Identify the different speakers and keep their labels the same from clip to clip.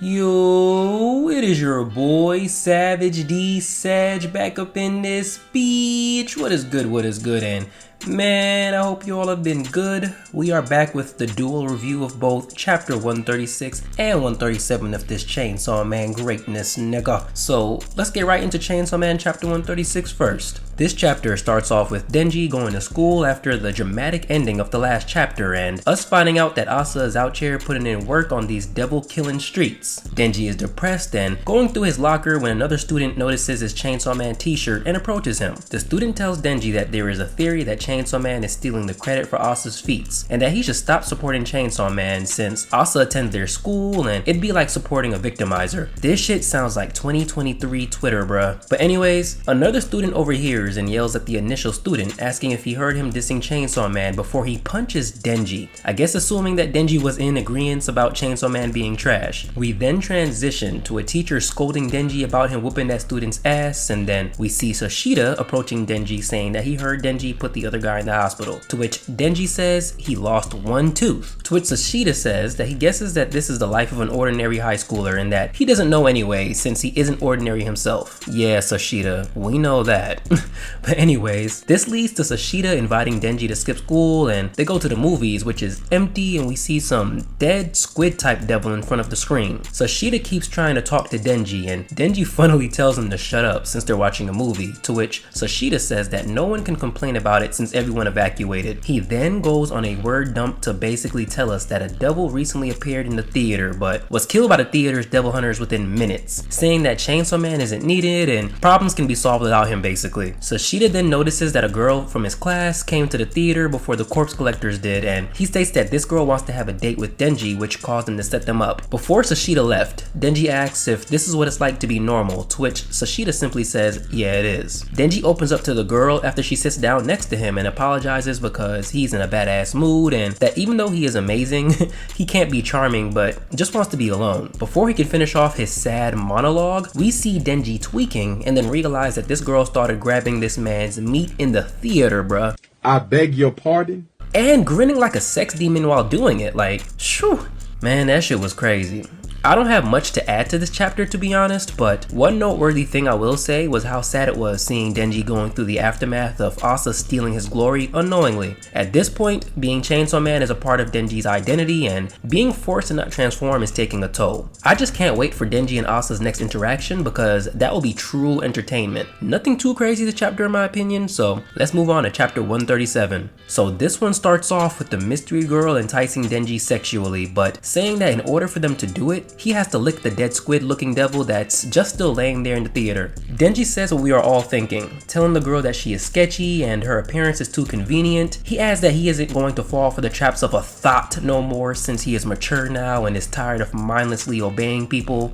Speaker 1: Yo, it is your boy Savage D Sag back up in this beach. What is good, and man, I hope you all have been good. We are back with the dual review of both chapter 136 and 137 of this Chainsaw Man greatness, nigga. So let's get right into Chainsaw Man chapter 136 first. This chapter starts off with Denji going to school after the dramatic ending of the last chapter and us finding out that Asa is out here putting in work on these devil-killing streets. Denji is depressed and going through his locker when another student notices his Chainsaw Man t-shirt and approaches him. The student tells Denji that there is a theory that Chainsaw Man is stealing the credit for Asa's feats and that he should stop supporting Chainsaw Man since Asa attends their school and it'd be like supporting a victimizer. This shit sounds like 2023 Twitter, bruh. But anyways, another student overhears and yells at the initial student, asking if he heard him dissing Chainsaw Man before he punches Denji. I guess assuming that Denji was in agreement about Chainsaw Man being trash. We then transition to a teacher scolding Denji about him whooping that student's ass, and then we see Sashida approaching Denji saying that he heard Denji put the other guy in the hospital, to which Denji says he lost one tooth, to which Sashida says that he guesses that this is the life of an ordinary high schooler and that he doesn't know anyway since he isn't ordinary himself. Yeah, Sashida, we know that. But anyways, this leads to Sashida inviting Denji to skip school and they go to the movies, which is empty, and we see some dead squid type devil in front of the screen. Sashida keeps trying to talk to Denji and Denji funnily tells him to shut up since they're watching a movie, to which Sashida says that no one can complain about it since everyone evacuated. He then goes on a word dump to basically tell us that a devil recently appeared in the theater but was killed by the theater's devil hunters within minutes, saying that Chainsaw Man isn't needed and problems can be solved without him basically. Sashida then notices that a girl from his class came to the theater before the corpse collectors did, and he states that this girl wants to have a date with Denji, which caused him to set them up. Before Sashida left, Denji asks if this is what it's like to be normal, to which Sashida simply says, yeah it is. Denji opens up to the girl after she sits down next to him and apologizes because he's in a badass mood and that even though he is amazing, he can't be charming but just wants to be alone. Before he can finish off his sad monologue, we see Denji tweaking and then realize that this girl started grabbing this man's meat in the theater, bruh.
Speaker 2: I beg your pardon?
Speaker 1: And grinning like a sex demon while doing it, like, shoo. Man, that shit was crazy. I don't have much to add to this chapter to be honest, but one noteworthy thing I will say was how sad it was seeing Denji going through the aftermath of Asa stealing his glory unknowingly. At this point, being Chainsaw Man is a part of Denji's identity and being forced to not transform is taking a toll. I just can't wait for Denji and Asa's next interaction because that will be true entertainment. Nothing too crazy this chapter in my opinion, so let's move on to chapter 137. So this one starts off with the mystery girl enticing Denji sexually, but saying that in order for them to do it, he has to lick the dead squid looking devil that's just still laying there in the theater. Denji says what we are all thinking, telling the girl that she is sketchy and her appearance is too convenient. He adds that he isn't going to fall for the traps of a thought no more since he is mature now and is tired of mindlessly obeying people.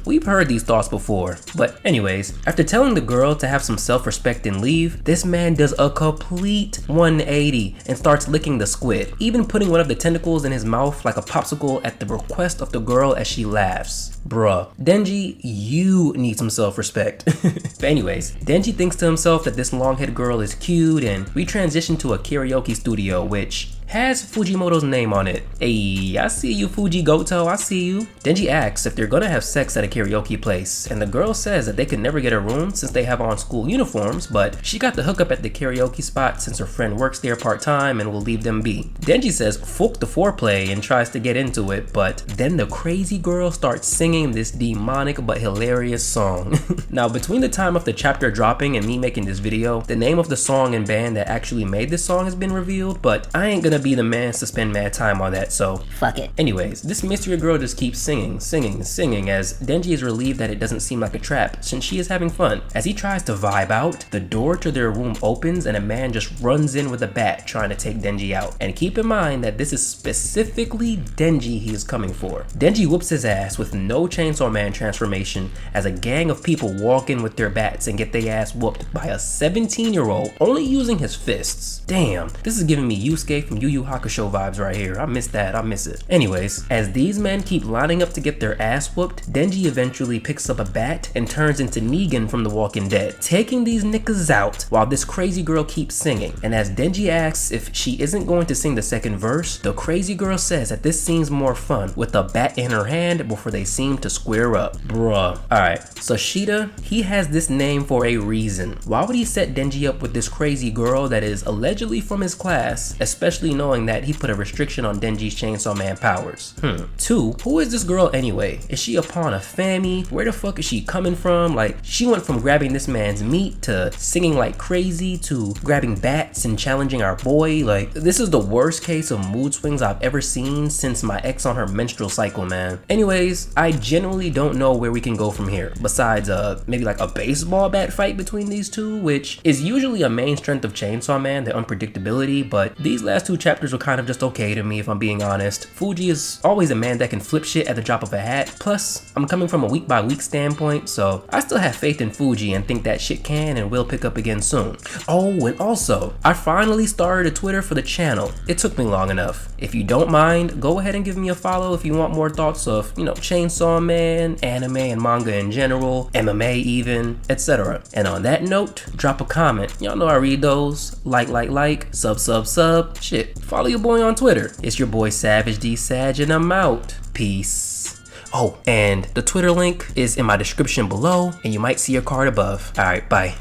Speaker 1: We've heard these thoughts before. But anyways, after telling the girl to have some self-respect and leave, this man does a complete 180 and starts licking the squid, even putting one of the tentacles in his mouth like a popsicle at the request of the girl as she laughs. Bruh, Denji, you need some self-respect. But anyways, Denji thinks to himself that this long-haired girl is cute and we transition to a karaoke studio which has Fujimoto's name on it. Hey, I see you Fuji Goto, I see you. Denji asks if they're gonna have sex at a karaoke place and the girl says that they could never get a room since they have on school uniforms, but she got the hookup at the karaoke spot since her friend works there part-time and will leave them be. Denji says fuck the foreplay and tries to get into it, but then the crazy girl starts singing this demonic but hilarious song. Now between the time of the chapter dropping and me making this video, the name of the song and band that actually made this song has been revealed, but I ain't gonna be the man to spend mad time on that, so fuck it. Anyways, this mystery girl just keeps singing as Denji is relieved that it doesn't seem like a trap since she is having fun. As he tries to vibe out, the door to their room opens and a man just runs in with a bat trying to take Denji out. And keep in mind that this is specifically Denji he is coming for. Denji whoops his ass with no Chainsaw Man transformation as a gang of people walk in with their bats and get their ass whooped by a 17-year-old only using his fists. Damn, this is giving me Yusuke from Yu Yu Hakusho vibes right here. I miss that. I miss it. Anyways, as these men keep lining up to get their ass whooped, Denji eventually picks up a bat and turns into Negan from The Walking Dead, taking these niggas out while this crazy girl keeps singing. And as Denji asks if she isn't going to sing the second verse, the crazy girl says that this seems more fun with a bat in her hand before they seem to square up. Bruh. Alright, so Shida, he has this name for a reason. Why would he set Denji up with this crazy girl that is allegedly from his class, especially knowing that he put a restriction on Denji's Chainsaw Man powers? 2, who is this girl anyway? Is she a pawn of Fammy? Where the fuck is she coming from? Like, she went from grabbing this man's meat to singing like crazy to grabbing bats and challenging our boy. Like, this is the worst case of mood swings I've ever seen since my ex on her menstrual cycle, man. Anyways, I genuinely don't know where we can go from here, besides maybe like a baseball bat fight between these two, which is usually a main strength of Chainsaw Man, the unpredictability, but these last 2 chapters were kind of just okay to me, if I'm being honest. Fuji is always a man that can flip shit at the drop of a hat, plus I'm coming from a week by week standpoint, so I still have faith in Fuji and think that shit can and will pick up again soon. Oh, and also, I finally started a Twitter for the channel. It took me long enough. If you don't mind, go ahead and give me a follow if you want more thoughts of, Chainsaw Man, anime and manga in general, MMA even, etc. And on that note, drop a comment. Y'all know I read those. Like, sub. Shit, follow your boy on Twitter. It's your boy Savage D Sag, and I'm out. Peace. Oh, and the Twitter link is in my description below, and you might see a card above. Alright, bye.